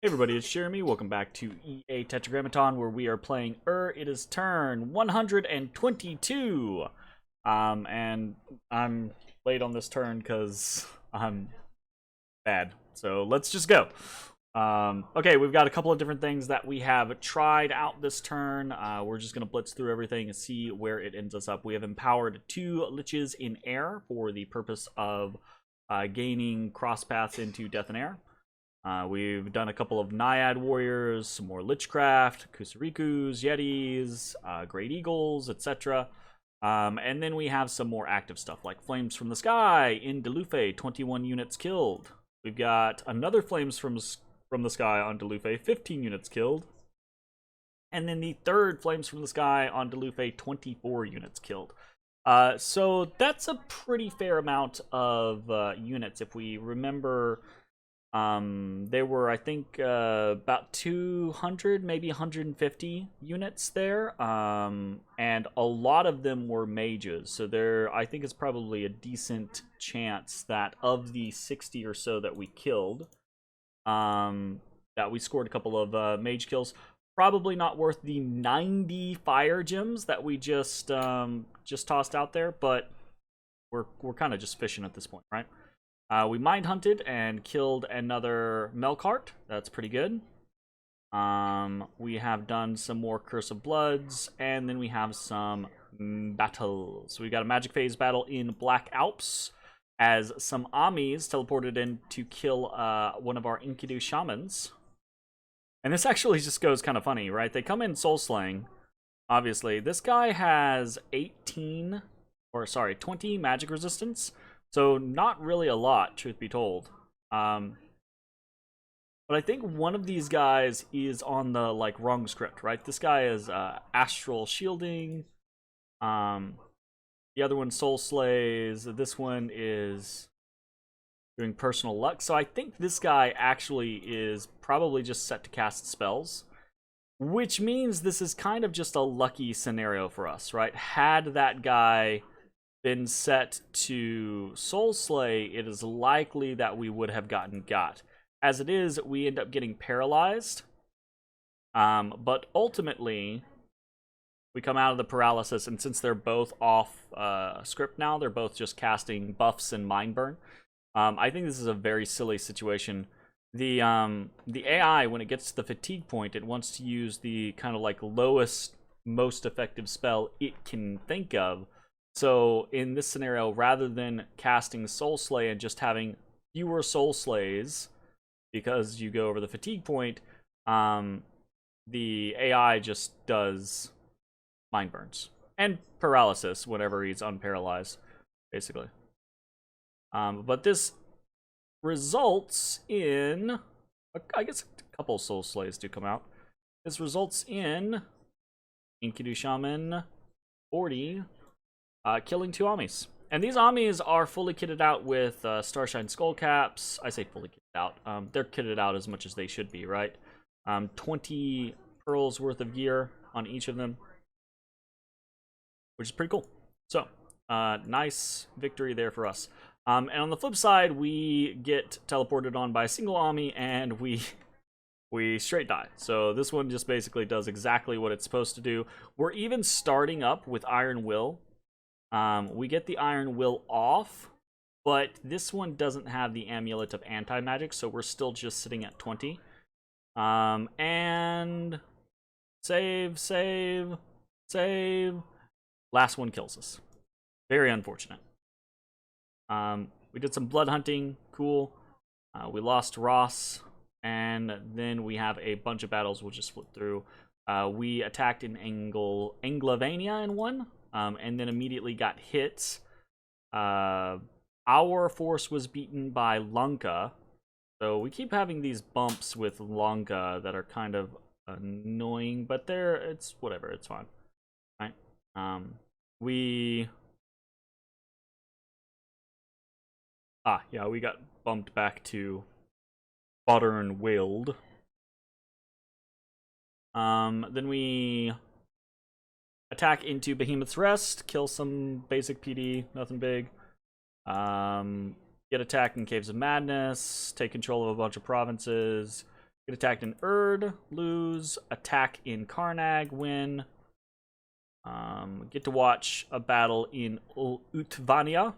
Hey everybody, it's Jeremy. Welcome back to EA Tetragrammaton, where we are playing It is turn 122. And I'm late on this turn because I'm bad. So let's just go. Okay, we've got a couple of different things that we have tried out this turn. We're just going to blitz through everything and see where it ends us up. We have empowered 2 liches in air for the purpose of gaining cross paths into Death and Air. We've done a couple of Naiad Warriors, some more Lichcraft, Kusarikus, Yetis, Great Eagles, etc. And then we have some more active stuff like Flames from the Sky in Delufe, 21 units killed. We've got another Flames from the Sky on Delufe, 15 units killed. And then the third Flames from the Sky on Delufe, 24 units killed. So that's a pretty fair amount of units. If we remember, there were, I think, about 200, maybe 150 units there, and a lot of them were mages. So there, I think it's probably a decent chance that of the 60 or so that we killed, that we scored a couple of mage kills. Probably not worth the 90 fire gems that we just tossed out there, but we're kind of just fishing at this point, right? We mind hunted and killed another Melkart. That's pretty good. We have done some more Curse of Bloods, and then we have some battles. We got a Magic Phase battle in Black Alps as some Amis teleported in to kill one of our Enkidu Shamans. And this actually just goes kind of funny, right? They come in Soul Slaying, obviously. This guy has 20 magic resistance. So not really a lot, truth be told. But I think one of these guys is on the wrong script, right? This guy is astral shielding. The other one soul slays. This one is doing personal luck. So I think this guy actually is probably just set to cast spells, which means this is kind of just a lucky scenario for us, right? Had that guy been set to Soul Slay, it is likely that we would have gotten got. As it is, we end up getting paralyzed. But ultimately, we come out of the paralysis, and since they're both off script now, they're both just casting buffs and Mind Burn. I think this is a very silly situation. The AI, when it gets to the fatigue point, it wants to use the kind of lowest, most effective spell it can think of. So in this scenario, rather than casting Soul Slay and just having fewer Soul Slays because you go over the fatigue point, the AI just does Mind Burns and paralysis whenever he's unparalyzed, basically. But this results in, I guess a couple Soul Slays do come out. This results in Enkidu Shaman 40. Killing 2 Amis. And these Amis are fully kitted out with Starshine Skullcaps. I say fully kitted out. They're kitted out as much as they should be, right? 20 pearls worth of gear on each of them, which is pretty cool. So, nice victory there for us. And on the flip side, we get teleported on by a single Ami, and we straight die. So this one just basically does exactly what it's supposed to do. We're even starting up with Iron Will. We get the Iron Will off, but this one doesn't have the Amulet of Anti-Magic, so we're still just sitting at 20. And save. Last one kills us. Very unfortunate. We did some blood hunting, cool. We lost Ross, and then we have a bunch of battles we'll just flip through. We attacked in Anglavania and won. And then immediately got hit. Our force was beaten by Lanka. So we keep having these bumps with Lanka that are kind of annoying, but it's whatever, it's fine. Right? We got bumped back to Modern Wild. Then we attack into Behemoth's Rest, kill some basic PD, nothing big. Get attacked in Caves of Madness, take control of a bunch of provinces, Get attacked in Erd, lose. Attack in Karnag, win. Get to watch a battle in Utvania,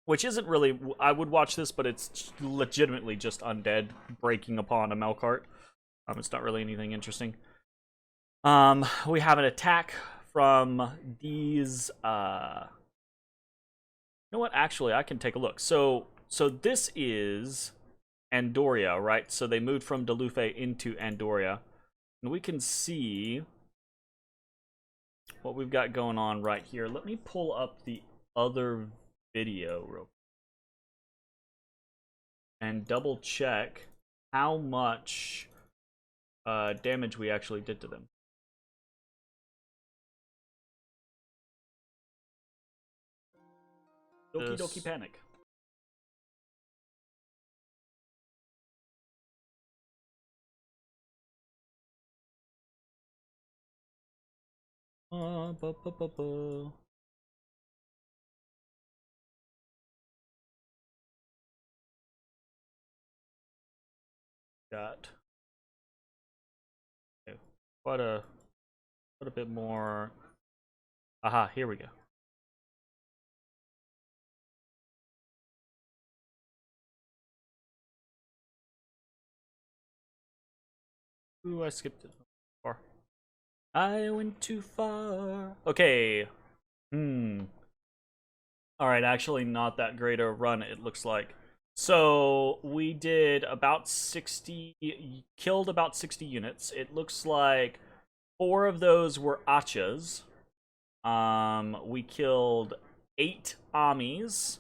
which isn't really... I would watch this, but it's legitimately just undead breaking upon a Melkart. It's not really anything interesting. We have an attack from these... You know what? Actually, I can take a look. So this is Andoria, right? So they moved from Delufe into Andoria. And we can see what we've got going on right here. Let me pull up the other video real quick and double check how much damage we actually did to them. Doki Doki Panic. Got quite a bit more. Aha, here we go. Ooh, I skipped it far. I went too far. Okay. Alright, actually not that great a run, it looks like. So, we did about 60... Killed about 60 units. It looks like 4 of those were Achas. We killed 8 Amis.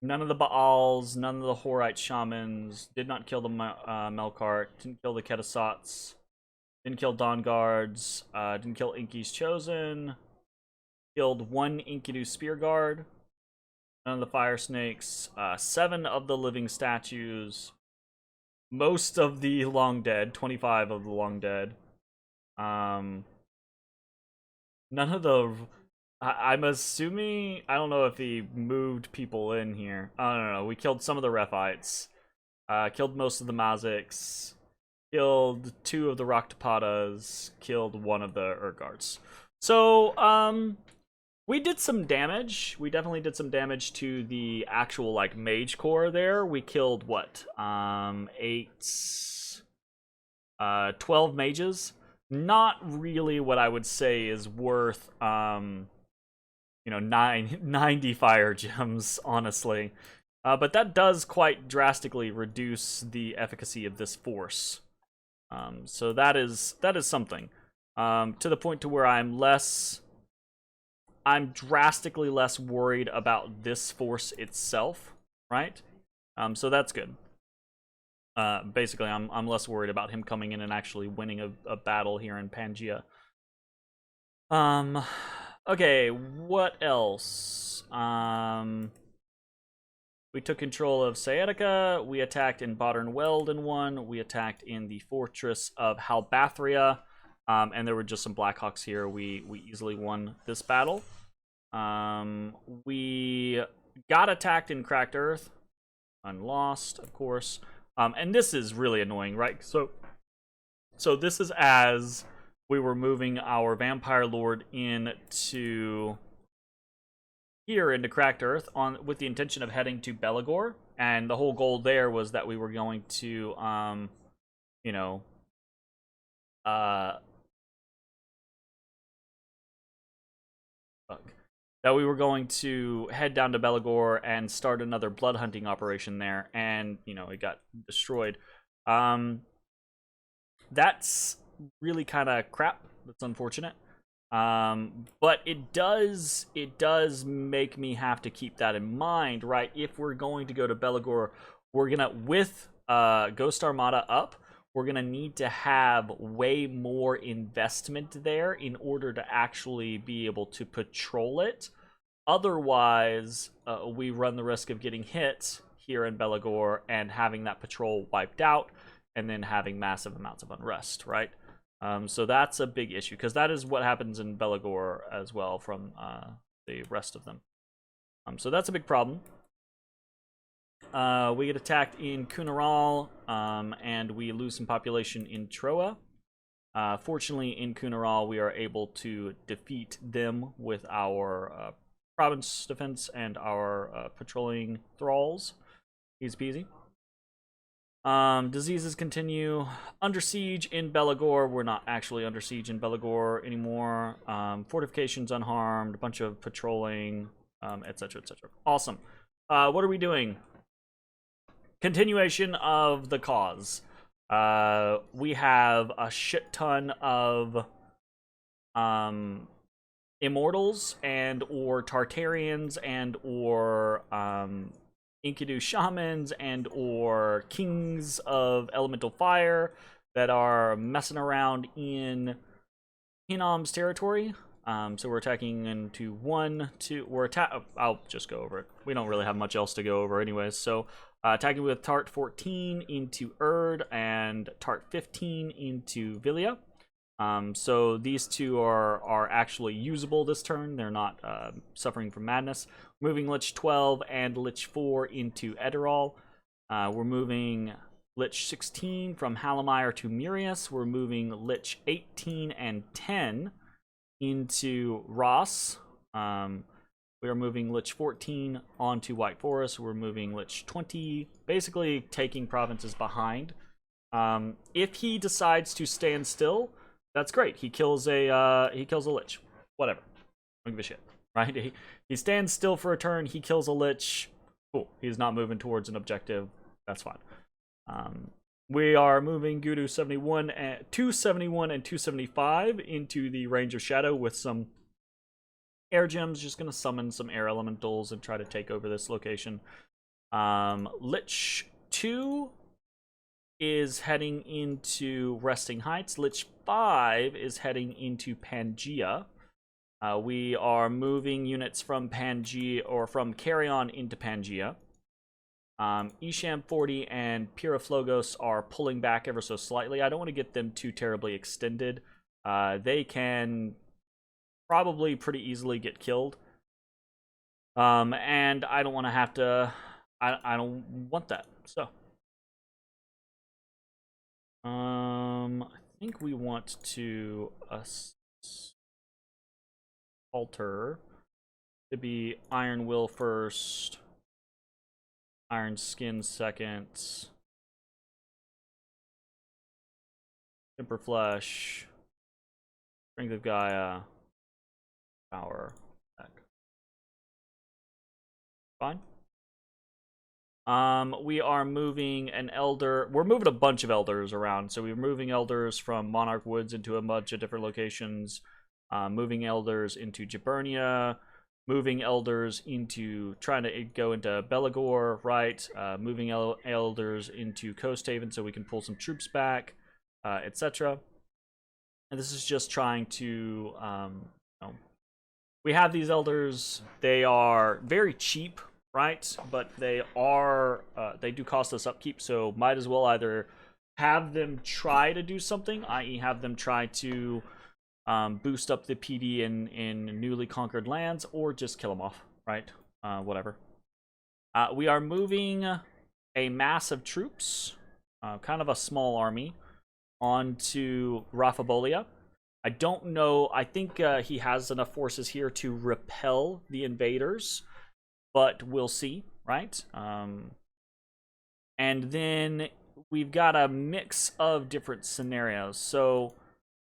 None of the Baals, none of the Horite Shamans. Did not kill the Melkart. Didn't kill the Ketasats. Didn't kill Dawn Guards. Didn't kill Inky's Chosen. Killed 1 Enkidu Spear Guard. None of the Fire Snakes. 7 of the Living Statues. Most of the Long Dead. 25 of the Long Dead. None of the... I'm assuming... I don't know if he moved people in here. I don't know. We killed some of the Rephites. Killed most of the Maziks. Killed 2 of the Raktapatas. Killed 1 of the Urguards. So, we did some damage. We definitely did some damage to the actual, like, mage core there. We killed, what? 12 mages. Not really what I would say is worth, you know, 90 fire gems, honestly. But that does quite drastically reduce the efficacy of this force. So that is something. To the point to where I'm drastically less worried about this force itself, right? So that's good. Basically, I'm less worried about him coming in and actually winning a battle here in Pangaea. Okay, what else? We took control of Sciatica. We attacked in Modern Weld in 1. We attacked in the fortress of Halbathria. And there were just some Blackhawks here. We easily won this battle. We got attacked in Cracked Earth. Unlost, of course. And this is really annoying, right? So this is as we were moving our Vampire Lord into here into Cracked Earth with the intention of heading to Belagor. And the whole goal there was that we were going to, you know, that we were going to head down to Belagor and start another blood hunting operation there, and, you know, it got destroyed. That's really kind of crap. That's unfortunate. But it does make me have to keep that in mind, right? If we're going to go to Belagor, we're gonna, with Ghost Armada up, we're going to need to have way more investment there in order to actually be able to patrol it. Otherwise, we run the risk of getting hit here in Belagor and having that patrol wiped out and then having massive amounts of unrest, right? So that's a big issue, because that is what happens in Belagor as well from the rest of them. So that's a big problem. We get attacked in Kunaral, and we lose some population in Troa. Fortunately, in Kunaral, we are able to defeat them with our province defense and our patrolling thralls. Easy peasy. Diseases continue. Under siege in Belagor. We're not actually under siege in Belagor anymore. Fortifications unharmed. A bunch of patrolling, etc., etc. Awesome. What are we doing? Continuation of the cause. We have a shit ton of immortals and or Tartarians and or Enkidu shamans and or kings of elemental fire that are messing around in Hinam's territory. So we're attacking into 1, 2. I'll just go over it. We don't really have much else to go over anyways. So attacking with Tart 14 into Erd and Tart 15 into Villia. So these two are actually usable this turn. They're not suffering from madness. Moving Lich 12 and Lich 4 into Edirol. We're moving Lich 16 from Halamire to Mirius. We're moving Lich 18 and 10 into Ross. We are moving Lich 14 onto White Forest. We're moving Lich 20, basically taking provinces behind. If he decides to stand still, that's great. He kills a Lich. Whatever. Don't give a shit. Right? He stands still for a turn. He kills a Lich. Cool. He's not moving towards an objective. That's fine. We are moving Gudu 71 and 271 and 275 into the range of shadow with some air gems. Just gonna summon some air elementals and try to take over this location. Lich 2 is heading into Resting Heights. Lich 5 is heading into Pangea. We are moving units from Pangea or from Carrion into Pangea. Isham 40 and Piraflogos are pulling back ever so slightly. I don't want to get them too terribly extended. They can probably pretty easily get killed. And I don't want to have to... I don't want that. So... I think we want to alter to be Iron Will first, Iron Skin second, Temper Flesh, Strength of Gaia, Power. Fine. We are moving an elder. We're moving a bunch of elders around. So we're moving elders from Monarch Woods into a bunch of different locations. Moving elders into Gibernia. Moving elders into trying to go into Belagor, right? Moving elders into Coast Haven so we can pull some troops back, etc. And this is just trying to, we have these elders. They are very cheap, right? But they do cost us upkeep, so might as well either have them try to do something, i.e. have them try to boost up the PD in newly conquered lands, or just kill them off, right? Whatever. We are moving a mass of troops, kind of a small army, onto Rafabolia. I don't know, I think he has enough forces here to repel the invaders, but we'll see, right? And then we've got a mix of different scenarios. So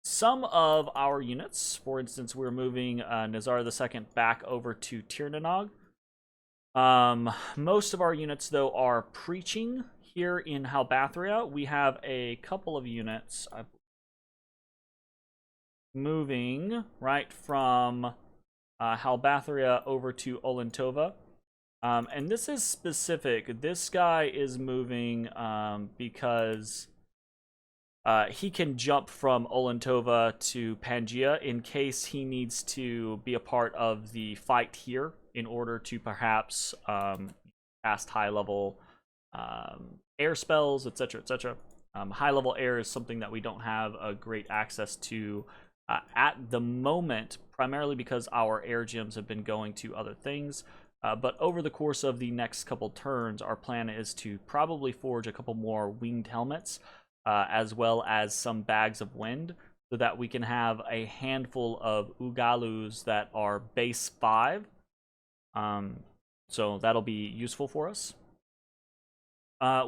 some of our units, for instance, we're moving Nazar II back over to Tirnanog. Most of our units, though, are preaching here in Halbathria. We have a couple of units moving right from Halbathria over to Olentova. And this is specific. This guy is moving because he can jump from Olentova to Pangea in case he needs to be a part of the fight here in order to perhaps cast high-level air spells, etc., etc. High-level air is something that we don't have a great access to at the moment, primarily because our air gems have been going to other things. But over the course of the next couple turns, our plan is to probably forge a couple more winged helmets, as well as some bags of wind, so that we can have a handful of Ugalus that are base 5. So that'll be useful for us.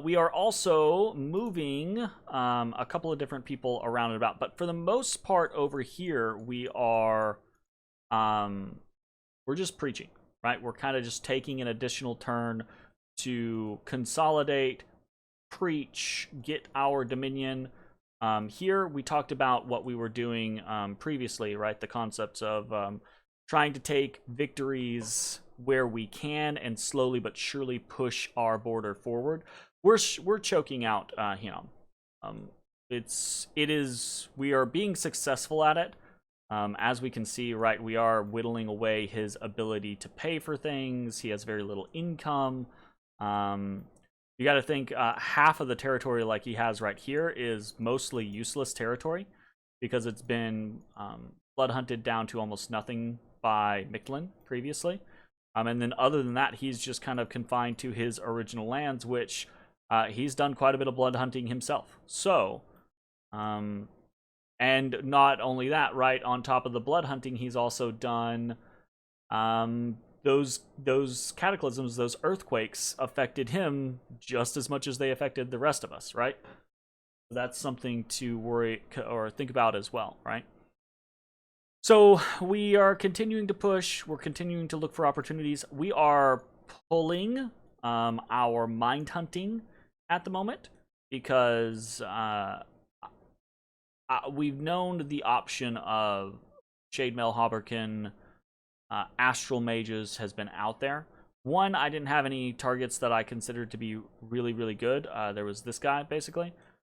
We are also moving a couple of different people around and about, but for the most part over here, we are we're just preaching, right? We're kind of just taking an additional turn to consolidate, preach, get our dominion. Here we talked about what we were doing previously, right? The concepts of trying to take victories where we can and slowly but surely push our border forward. We're choking out him. We are being successful at it. As we can see, right, we are whittling away his ability to pay for things. He has very little income. You got to think half of the territory like he has right here is mostly useless territory because it's been blood hunted down to almost nothing by Mictlan previously. And then other than that, he's just kind of confined to his original lands, which he's done quite a bit of blood hunting himself. So, and not only that, right, on top of the blood hunting, he's also done those cataclysms, those earthquakes affected him just as much as they affected the rest of us, right? That's something to worry or think about as well, right? So we are continuing to push. We're continuing to look for opportunities. We are pulling our mind hunting at the moment because we've known the option of Shademail Hobberkin, Astral Mages has been out there. One, I didn't have any targets that I considered to be really, really good. There was this guy, basically.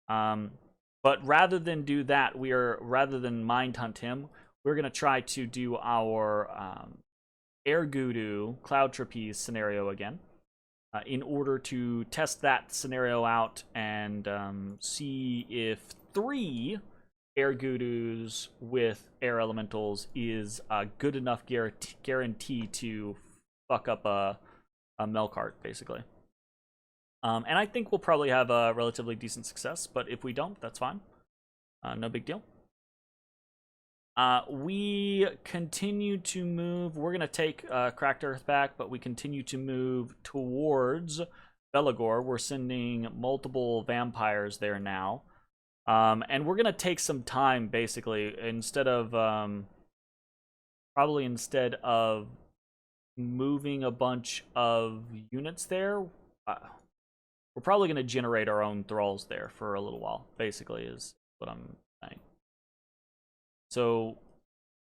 But rather than do that, rather than mind hunt him, we're going to try to do our Air Gudu Cloud Trapeze scenario again in order to test that scenario out and see if 3 Air Gudus with Air Elementals is a good enough guarantee to fuck up a Melkart, basically. And I think we'll probably have a relatively decent success, but if we don't, that's fine. No big deal. We continue to move. We're going to take Cracked Earth back, but we continue to move towards Belagor. We're sending multiple vampires there now. And we're going to take some time, basically, instead of moving a bunch of units there. We're probably going to generate our own thralls there for a little while, basically, is what I'm saying. So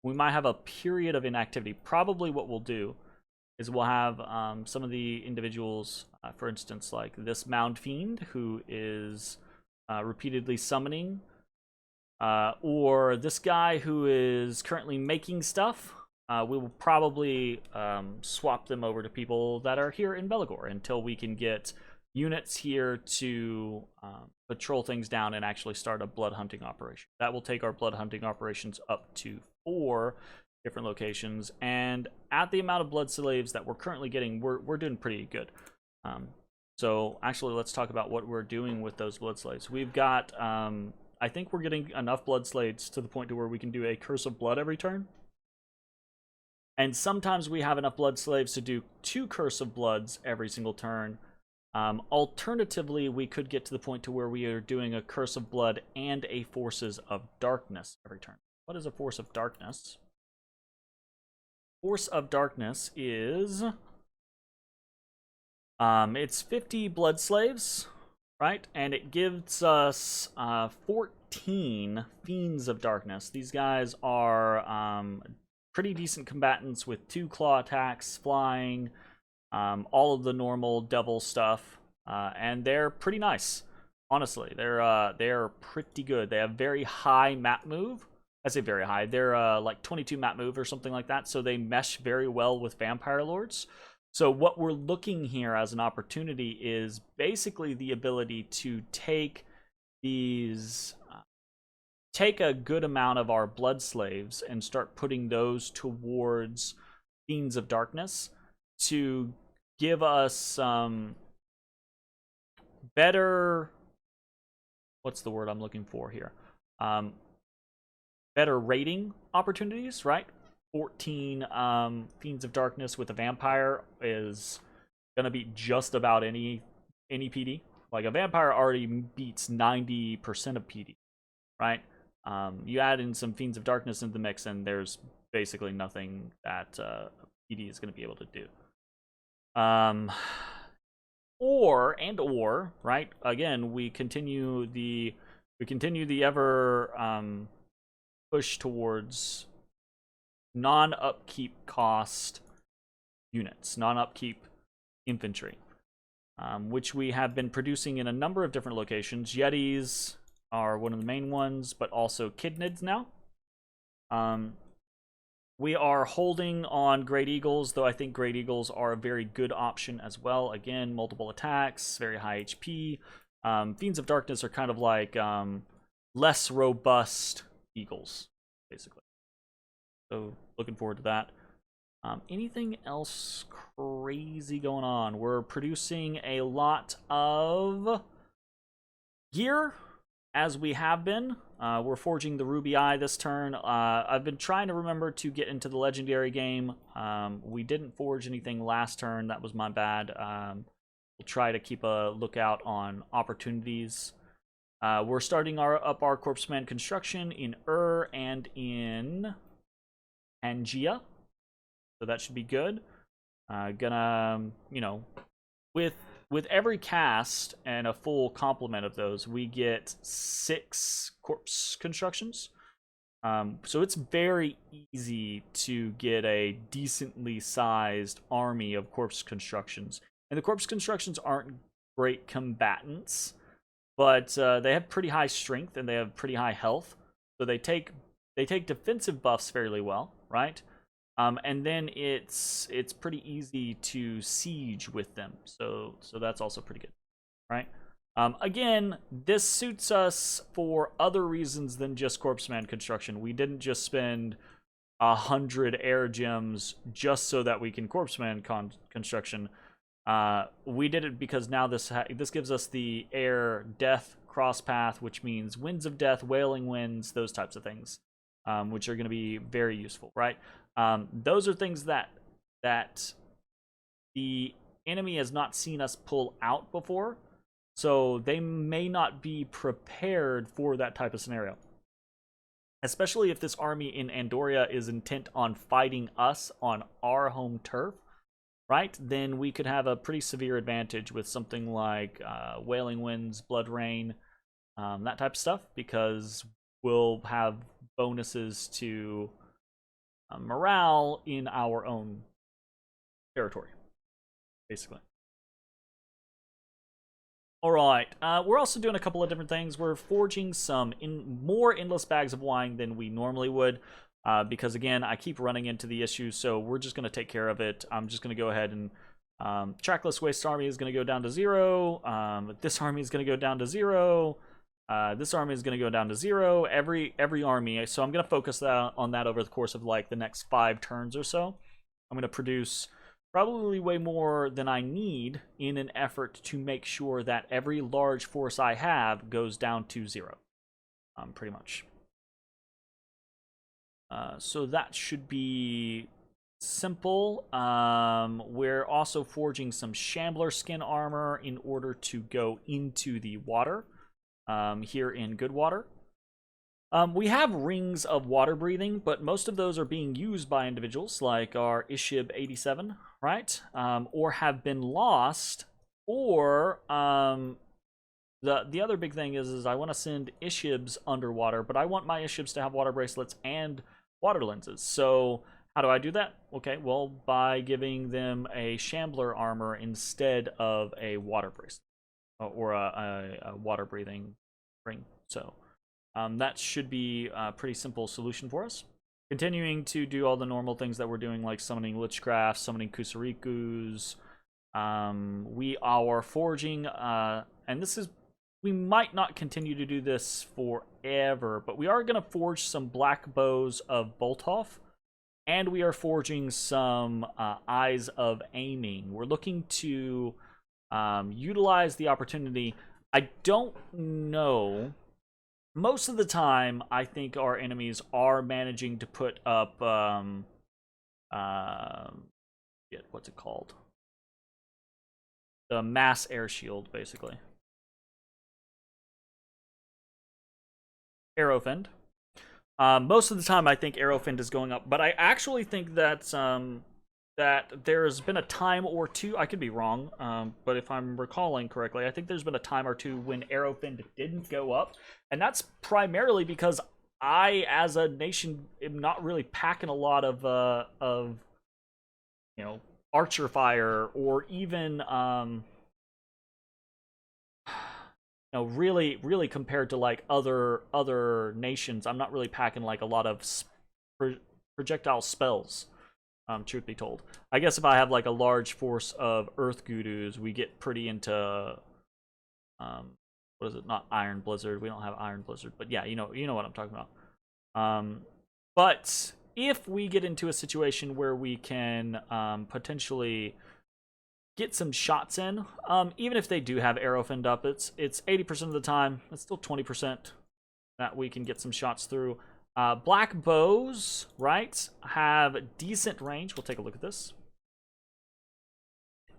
we might have a period of inactivity. Probably what we'll do is we'll have some of the individuals, for instance, like this Mound Fiend, who is repeatedly summoning, or this guy who is currently making stuff. We will probably swap them over to people that are here in Belagor until we can get units here to patrol things down and actually start a blood hunting operation. That will take our blood hunting operations up to 4 different locations, and at the amount of blood slaves that we're currently getting, we're doing pretty good. So actually, let's talk about what we're doing with those blood slaves. We've got, I think we're getting enough blood slaves to the point to where we can do a Curse of Blood every turn. And sometimes we have enough blood slaves to do 2 Curse of Bloods every single turn. Alternatively, we could get to the point to where we are doing a Curse of Blood and a Forces of Darkness every turn. What is a Force of Darkness? Force of Darkness is... it's 50 blood slaves, right? And it gives us 14 Fiends of Darkness. These guys are pretty decent combatants with 2 claw attacks, flying, all of the normal devil stuff, and they're pretty nice. Honestly, they're pretty good. They have very high map move. I say very high. They're like 22 map move or something like that, so they mesh very well with Vampire Lords. So what we're looking here as an opportunity is basically the ability to take these, take a good amount of our blood slaves and start putting those towards Fiends of Darkness. to give us some better, what's the word I'm looking for here? Better rating opportunities, right? 14 Fiends of Darkness with a vampire is gonna beat just about any PD. Like a vampire already beats 90% of PD, right? You add in some Fiends of Darkness into the mix, and there's basically nothing that PD is going to be able to do. Or right? Again, we continue the ever push towards non-upkeep cost units, non-upkeep infantry, which we have been producing in a number of different locations. Yetis are one of the main ones, but also Kidnids now. We are holding on Great Eagles, though I think Great Eagles are a very good option as well. Again, multiple attacks, very high HP. Fiends of Darkness are kind of like less robust Eagles, basically. So, looking forward to that. Anything else crazy going on? We're producing a lot of gear, as we have been. We're forging the Ruby Eye this turn. I've been trying to remember to get into the Legendary game. We didn't forge anything last turn. That was my bad. We'll try to keep a lookout on opportunities. We're starting up our Corpseman construction in and in Pangea. So that should be good. Gonna, you know, with every cast and a full complement of those, we get 6 corpse constructions. So it's very easy to get a decently sized army of corpse constructions. And the corpse constructions aren't great combatants, but they have pretty high strength and they have pretty high health. So they take defensive buffs fairly well, right? And then it's pretty easy to siege with them, so that's also pretty good, right? Again, this suits us for other reasons than just Corpseman construction. We didn't just spend 100 air gems just so that we can Corpseman construction. We did it because now this gives us the air death cross path, which means winds of death, wailing winds, those types of things, which are going to be very useful, right? Those are things that the enemy has not seen us pull out before, so they may not be prepared for that type of scenario. Especially if this army in Andoria is intent on fighting us on our home turf, right? Then we could have a pretty severe advantage with something like Wailing Winds, Blood Rain, that type of stuff, because we'll have bonuses to morale in our own territory, basically. All right, we're also doing a couple of different things. We're forging some more endless bags of wine than we normally would, because again, I keep running into the issue, so we're just going to take care of it. I'm just going to go ahead and Trackless Waste Army is going to go down to 0. This army is going to go down to 0. This army is going to go down to 0. Every army. So I'm going to focus on that over the course of like the next 5 turns or so. I'm going to produce probably way more than I need in an effort to make sure that every large force I have goes down to 0. Pretty much. So that should be simple. We're also forging some Shambler skin armor in order to go into the water. Here in Goodwater. We have rings of water breathing, but most of those are being used by individuals like our Ishib 87, right? Or have been lost, or the other big thing is I want to send Ishibs underwater, but I want my Ishibs to have water bracelets and water lenses. So how do I do that? Okay, well, by giving them a Shambler armor instead of a water bracelet. Or a water breathing ring. So that should be a pretty simple solution for us. Continuing to do all the normal things that we're doing, like summoning Lichcraft, summoning Kusarikus. We are forging, and this is, we might not continue to do this forever, but we are going to forge some black bows of Bolthoff. and we are forging some Eyes of Aiming. We're looking to utilize the opportunity. I don't know. Most of the time, I think our enemies are managing to put up, what's it called? The mass air shield, basically. Arrowfend. Most of the time, I think Arrowfend is going up, but I actually think that that there's been a time or two. I could be wrong, but if I'm recalling correctly, I think there's been a time or two when Arrowfend didn't go up, and that's primarily because I, as a nation, am not really packing a lot of archer fire or even really compared to like other nations, I'm not really packing like a lot of projectile spells. Truth be told, I guess if I have like a large force of Earth Gurus, we get pretty into what is it? Not Iron Blizzard. We don't have Iron Blizzard, but yeah, you know what I'm talking about. But if we get into a situation where we can potentially get some shots in, even if they do have Arrowfend up, it's 80% of the time. It's still 20% that we can get some shots through. Black bows, right, have decent range. We'll take a look at this.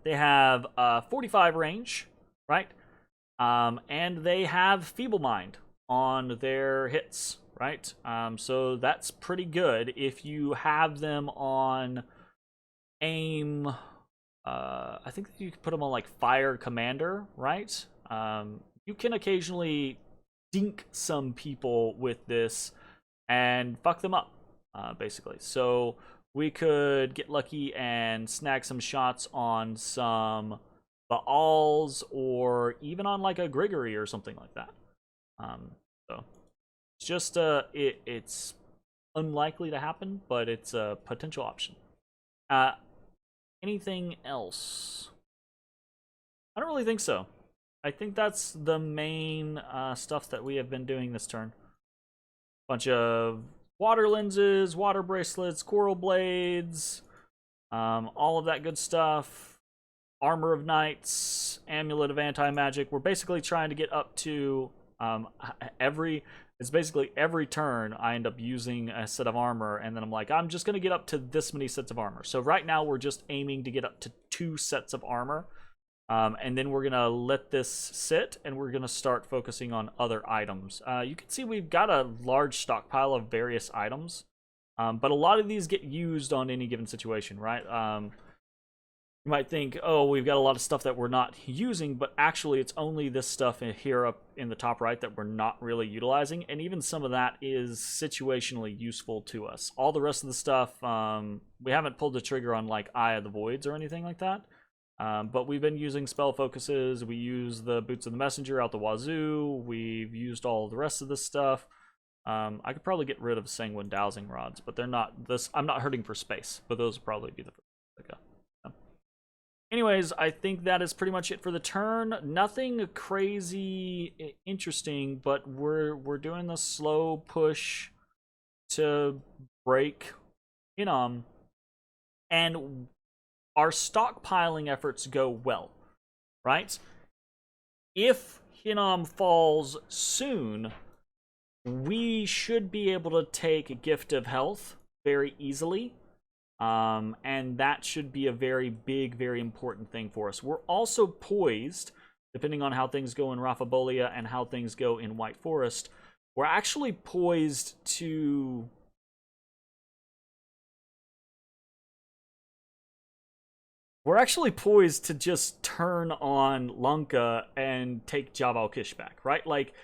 They have 45 range, right? And they have Feeble Mind on their hits, right? So that's pretty good. If you have them on aim, I think you can put them on like Fire Commander, right? You can occasionally dink some people with this and fuck them up, basically. So we could get lucky and snag some shots on some Baals or even on like a Grigory or something like that. So it's just it's unlikely to happen, but it's a potential option. Anything else? I don't really think so. I think that's the main stuff that we have been doing this turn. Bunch of water lenses, water bracelets, coral blades, all of that good stuff. Armor of Knights, Amulet of Anti-Magic. We're basically trying to get up to it's basically every turn I end up using a set of armor, and then I'm like, I'm just going to get up to this many sets of armor. So right now we're just aiming to get up to 2 sets of armor. And then we're going to let this sit, and we're going to start focusing on other items. You can see we've got a large stockpile of various items, but a lot of these get used on any given situation, right? You might think, oh, we've got a lot of stuff that we're not using, but actually it's only this stuff here up in the top right that we're not really utilizing, and even some of that is situationally useful to us. All the rest of the stuff, we haven't pulled the trigger on like Eye of the Voids or anything like that. But we've been using spell focuses. We use the Boots of the Messenger out the wazoo. We've used all the rest of this stuff. I could probably get rid of Sanguine Dowsing Rods, but they're not this. I'm not hurting for space, but those would probably be the first to go. Anyways, I think that is pretty much it for the turn. Nothing crazy interesting, but we're doing the slow push to break Hinnom, and our stockpiling efforts go well, right? If Hinnom falls soon, we should be able to take a Gift of Health very easily. And that should be a very big, very important thing for us. We're also poised, depending on how things go in Raphabolia and how things go in White Forest, we're actually poised to just turn on Lanka and take Jabal Kish back, right? Like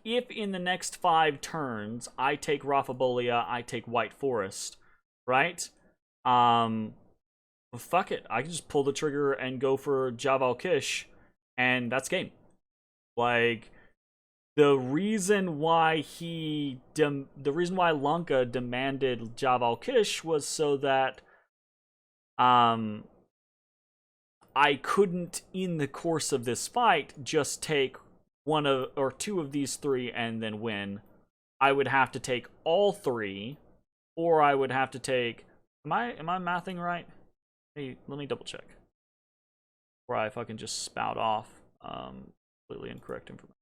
if in the next 5 turns I take Raphabolia, I take White Forest, right? Fuck it. I can just pull the trigger and go for Jabal Kish, and that's game. Like, the reason why Lanka demanded Jabal Kish was so that I couldn't, in the course of this fight, just take 1 or 2 of these 3 and then win. I would have to take all 3, or I would have to take Am I mathing right? Hey, let me double check. Before I fucking just spout off completely incorrect information.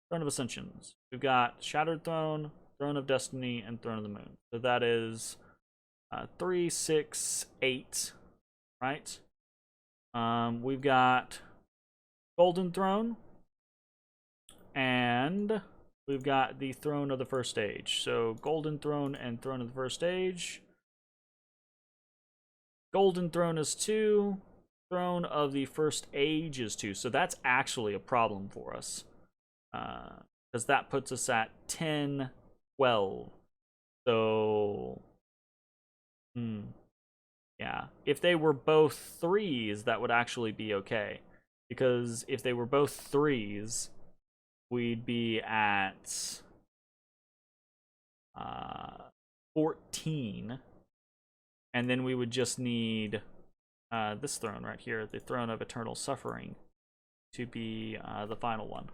Throne of Ascensions. We've got Shattered Throne, Throne of Destiny, and Throne of the Moon. So that is 3, 6, 8, right? We've got Golden Throne, and we've got the Throne of the First Age. So Golden Throne and Throne of the First Age. Golden Throne is 2. Throne of the First Age is 2. So that's actually a problem for us. Because that puts us at 10, 12. So, yeah. If they were both 3s, that would actually be okay. Because if they were both 3s, we'd be at 14. And then we would just need this throne right here, the Throne of Eternal Suffering, to be the final one.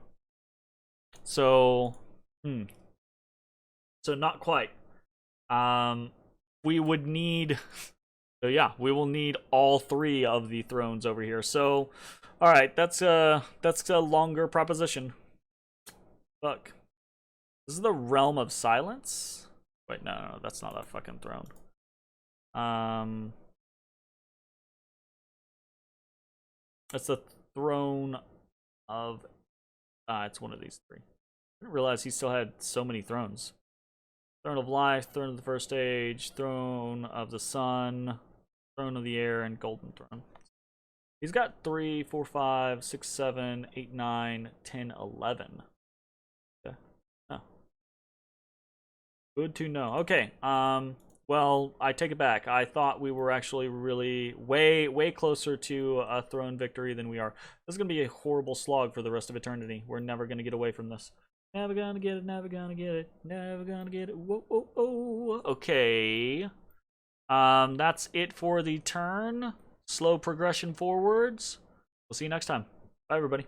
So, so not quite. We would need, so yeah, we will need all 3 of the thrones over here. So, all right, that's a longer proposition. Fuck. This is the Realm of Silence. Wait, no, that's not a fucking throne. That's the Throne of. It's one of these 3. I didn't realize he still had so many thrones. Throne of Life, Throne of the First Age, Throne of the Sun, Throne of the Air, and Golden Throne. He's got 3, 4, 5, 6, 7, 8, 9, 10, 11. Okay. Oh. Good to know. Okay. Well, I take it back. I thought we were actually really way closer to a throne victory than we are. This is going to be a horrible slog for the rest of eternity. We're never going to get away from this. Never gonna get it, never gonna get it, never gonna get it. Whoa, oh, oh. Okay. That's it for the turn. Slow progression forwards. We'll see you next time. Bye, everybody.